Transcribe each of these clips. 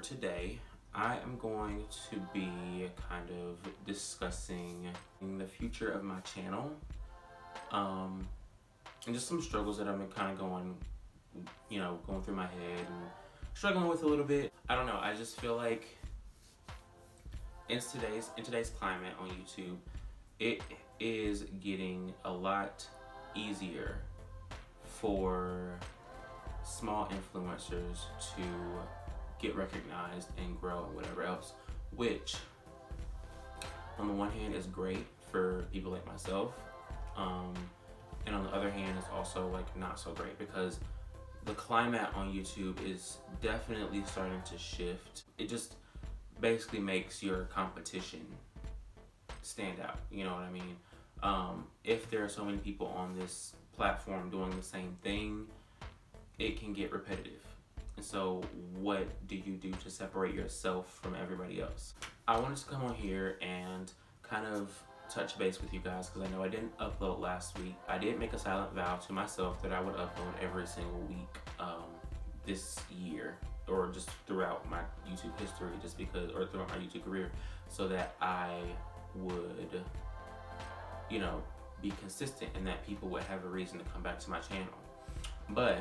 today, I am going to be kind of discussing the future of my channel, and just some struggles that I've been kind of going through my head and struggling with a little bit. I don't know, I just feel like in today's climate on YouTube, it is getting a lot easier for small influencers to get recognized and grow and whatever else, which on the one hand is great for people like myself, and on the other hand is also like not so great, because the climate on YouTube is definitely starting to shift. It just basically makes your competition stand out, you know what I mean? If there are so many people on this platform doing the same thing, it can get repetitive. And so what do you do to separate yourself from everybody else? I wanted to come on here and kind of touch base with you guys, because I know I didn't upload last week. I did make a silent vow to myself that I would upload every single week this year, or just throughout my YouTube history, just because, or throughout my YouTube career, so that I would, be consistent and that people would have a reason to come back to my channel. But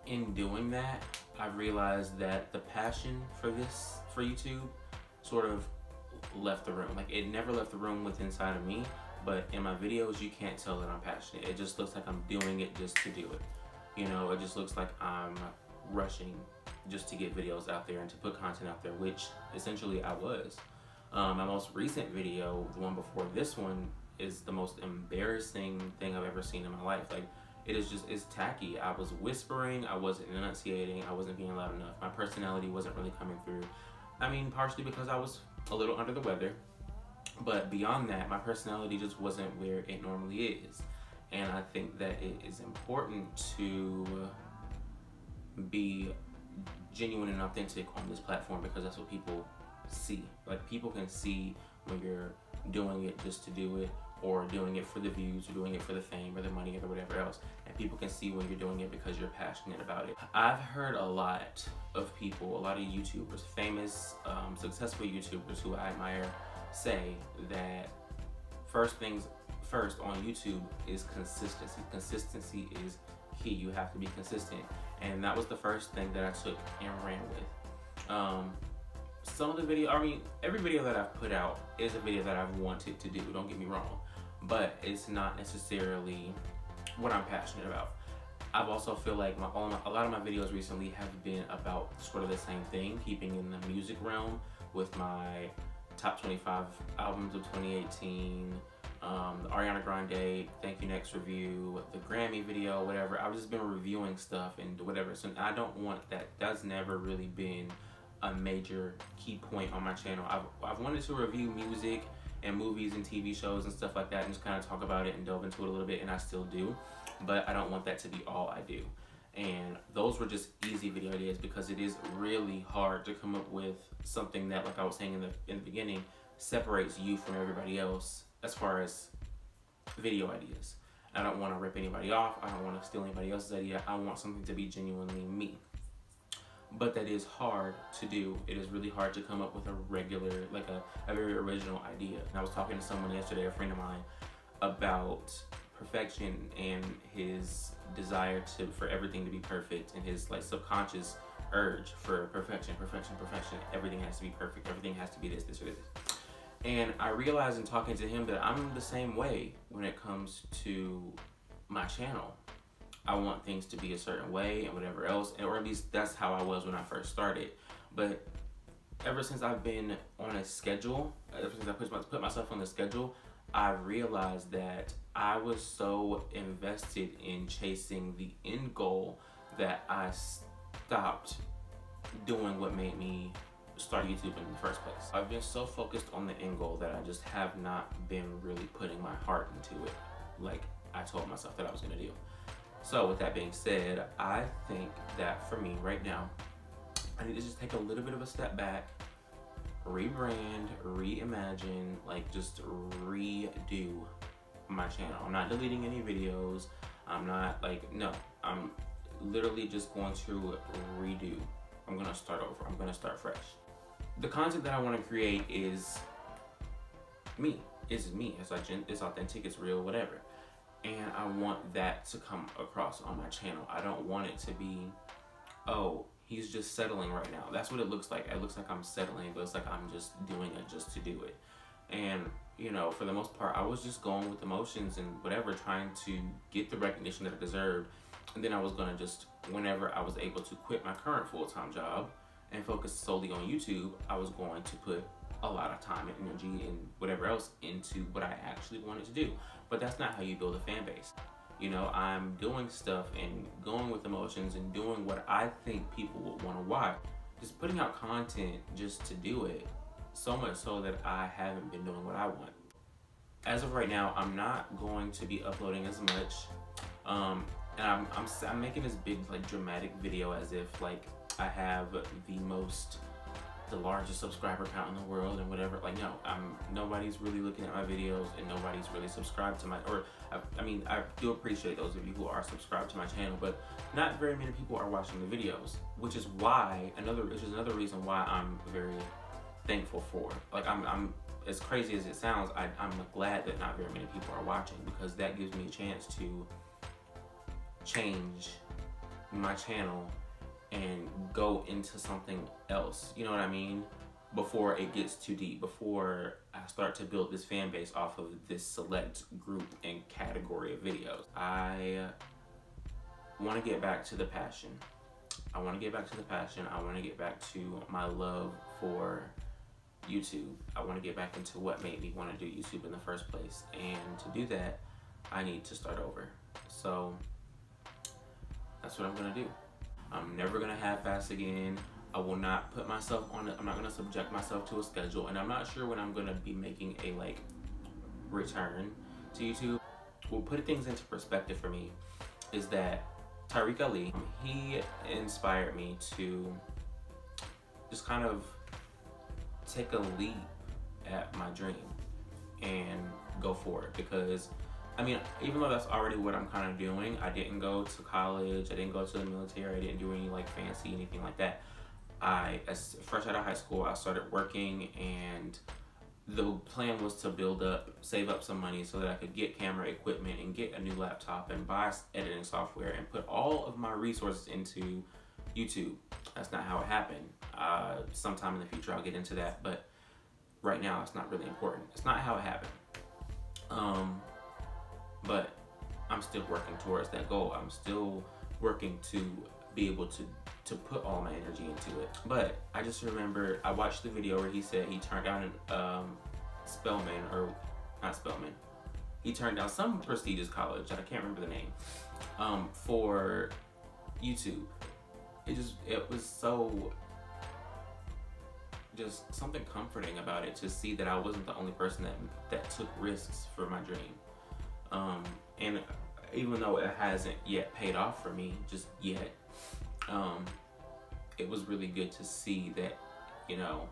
in doing that, I realized that the passion for YouTube sort of left the room. Like, it never left the room with inside of me, but in my videos you can't tell that I'm passionate. It just looks like I'm doing it just to do it. It just looks like I'm rushing just to get videos out there and to put content out there, which essentially I was. My most recent video, the one before this one, is the most embarrassing thing I've ever seen in my life. Like, it's tacky. I was whispering, I wasn't enunciating, I wasn't being loud enough. My personality wasn't really coming through. I mean, partially because I was a little under the weather, but beyond that, my personality just wasn't where it normally is. And I think that it is important to be genuine and authentic on this platform, because that's what people see. Like, people can see when you're doing it just to do it, or doing it for the views, or doing it for the fame or the money or whatever else. And people can see when you're doing it because you're passionate about it. I've heard a lot of people, a lot of YouTubers, famous, successful YouTubers who I admire, say that first things first on YouTube is consistency. Consistency is key. You have to be consistent. And that was the first thing that I took and ran with. Some of the every video that I've put out is a video that I've wanted to do, don't get me wrong, but it's not necessarily what I'm passionate about. I've also feel like a lot of my videos recently have been about sort of the same thing, keeping in the music realm, with my top 25 albums of 2018, the Ariana Grande Thank You Next review, the Grammy video, whatever. I've just been reviewing stuff and whatever, so I don't want that. That's never really been a major key point on my channel. I've wanted to review music and movies and TV shows and stuff like that, and just kind of talk about it and delve into it a little bit, and I still do, but I don't want that to be all I do. And those were just easy video ideas, because it is really hard to come up with something that, like I was saying in the beginning, separates you from everybody else as far as video ideas. I don't want to rip anybody off. I don't want to steal anybody else's idea. I want something to be genuinely me. But that is hard to do. It is really hard to come up with a very original idea. And I was talking to someone yesterday, a friend of mine, about perfection and his desire for everything to be perfect, and his subconscious urge for perfection. Everything has to be perfect. Everything has to be this or this. And I realized in talking to him that I'm the same way when it comes to my channel. I want things to be a certain way and whatever else, or at least that's how I was when I first started. But ever since I've been on a schedule, ever since I put myself on the schedule, I realized that I was so invested in chasing the end goal that I stopped doing what made me start YouTube in the first place. I've been so focused on the end goal that I just have not been really putting my heart into it like I told myself that I was gonna do. So with that being said, I think that for me right now, I need to just take a little bit of a step back, rebrand, reimagine, just redo my channel. I'm not deleting any videos. I'm not no, I'm literally just going to redo I'm gonna start over. I'm gonna start fresh. The content that I want to create is me. It's me. It's authentic. It's real. Whatever. And I want that to come across on my channel. I don't want it to be, oh, he's just settling right now. That's what it looks like. It looks like I'm settling. It looks like I'm just doing it just to do it. And, you know, for the most part, I was just going with emotions and whatever, trying to get the recognition that I deserved. And then I was going to just, whenever I was able to quit my current full-time job and focus solely on YouTube, I was going to put a lot of time and energy and whatever else into what I actually wanted to do. But that's not how you build a fan base. You know, I'm doing stuff and going with emotions and doing what I think people would want to watch. Just putting out content just to do it, so much so that I haven't been doing what I want. As of right now, I'm not going to be uploading as much. And I'm making this big, like, dramatic video as if, like, I have the largest subscriber count in the world and whatever. Like, no, nobody's really looking at my videos and nobody's really subscribed to my, I do appreciate those of you who are subscribed to my channel, but not very many people are watching the videos, which is another reason why I'm very thankful for. Like, I'm as crazy as it sounds, I'm glad that not very many people are watching, because that gives me a chance to change my channel and go into something else, you know what I mean? Before it gets too deep, before I start to build this fan base off of this select group and category of videos. I want to get back to the passion. I want to get back to my love for YouTube. I want to get back into what made me want to do YouTube in the first place. And to do that, I need to start over. So that's what I'm going to do. I'm never gonna half-ass again. I will not put myself on it. I'm not gonna subject myself to a schedule, and I'm not sure when I'm gonna be making a return to YouTube. What put things into perspective for me is that Tariq Ali, he inspired me to just kind of take a leap at my dream and go for it, because I mean, even though that's already what I'm kind of doing, I didn't go to college, I didn't go to the military, I didn't do any fancy anything like that. As fresh out of high school, I started working, and the plan was to save up some money so that I could get camera equipment and get a new laptop and buy editing software and put all of my resources into YouTube. That's not how it happened. Sometime in the future I'll get into that, but right now it's not really important. It's not how it happened. But I'm still working towards that goal. I'm still working to be able to put all my energy into it. But I just remember I watched the video where he said he turned down he turned down some prestigious college, I can't remember the name, for YouTube. It was so just something comforting about it to see that I wasn't the only person that took risks for my dream. And even though it hasn't yet paid off for me, just yet, it was really good to see that, you know,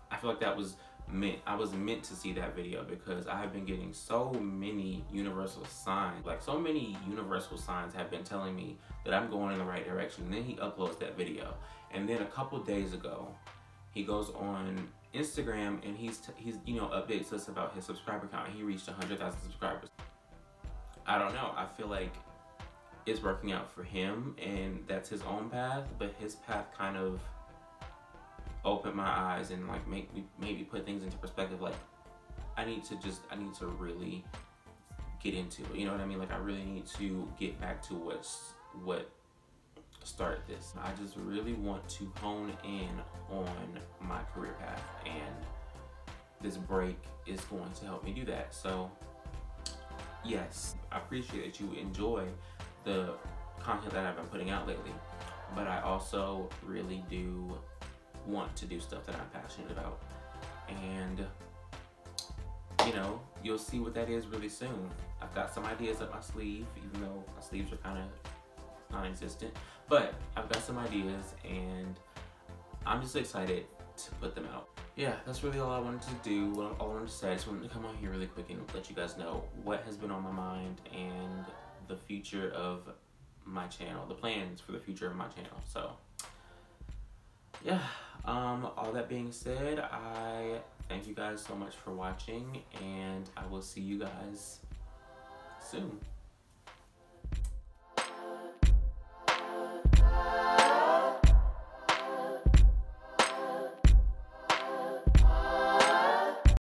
I feel like I was meant to see that video, because I have been getting so many universal signs. So many universal signs have been telling me that I'm going in the right direction. And then he uploads that video. And then a couple days ago, he goes on Instagram and he's updates us about his subscriber count. He reached 100,000 subscribers. I don't know. I feel like it's working out for him, and that's his own path. But his path kind of opened my eyes and maybe put things into perspective. I need to really get into it. You know what I mean? I really need to get back to what started this. I just really want to hone in on my career path, and this break is going to help me do that. So yes, I appreciate that you enjoy the content that I've been putting out lately, but I also really do want to do stuff that I'm passionate about, and you know, you'll see what that is really soon. I've got some ideas up my sleeve, even though my sleeves are kind of non-existent, but I've got some ideas and I'm just excited to put them out. Yeah, that's really all I wanted to do, all I wanted to say. I just wanted to come on here really quick and let you guys know what has been on my mind and the future of my channel, the plans for the future of my channel. So yeah, all that being said, I thank you guys so much for watching, and I will see you guys soon.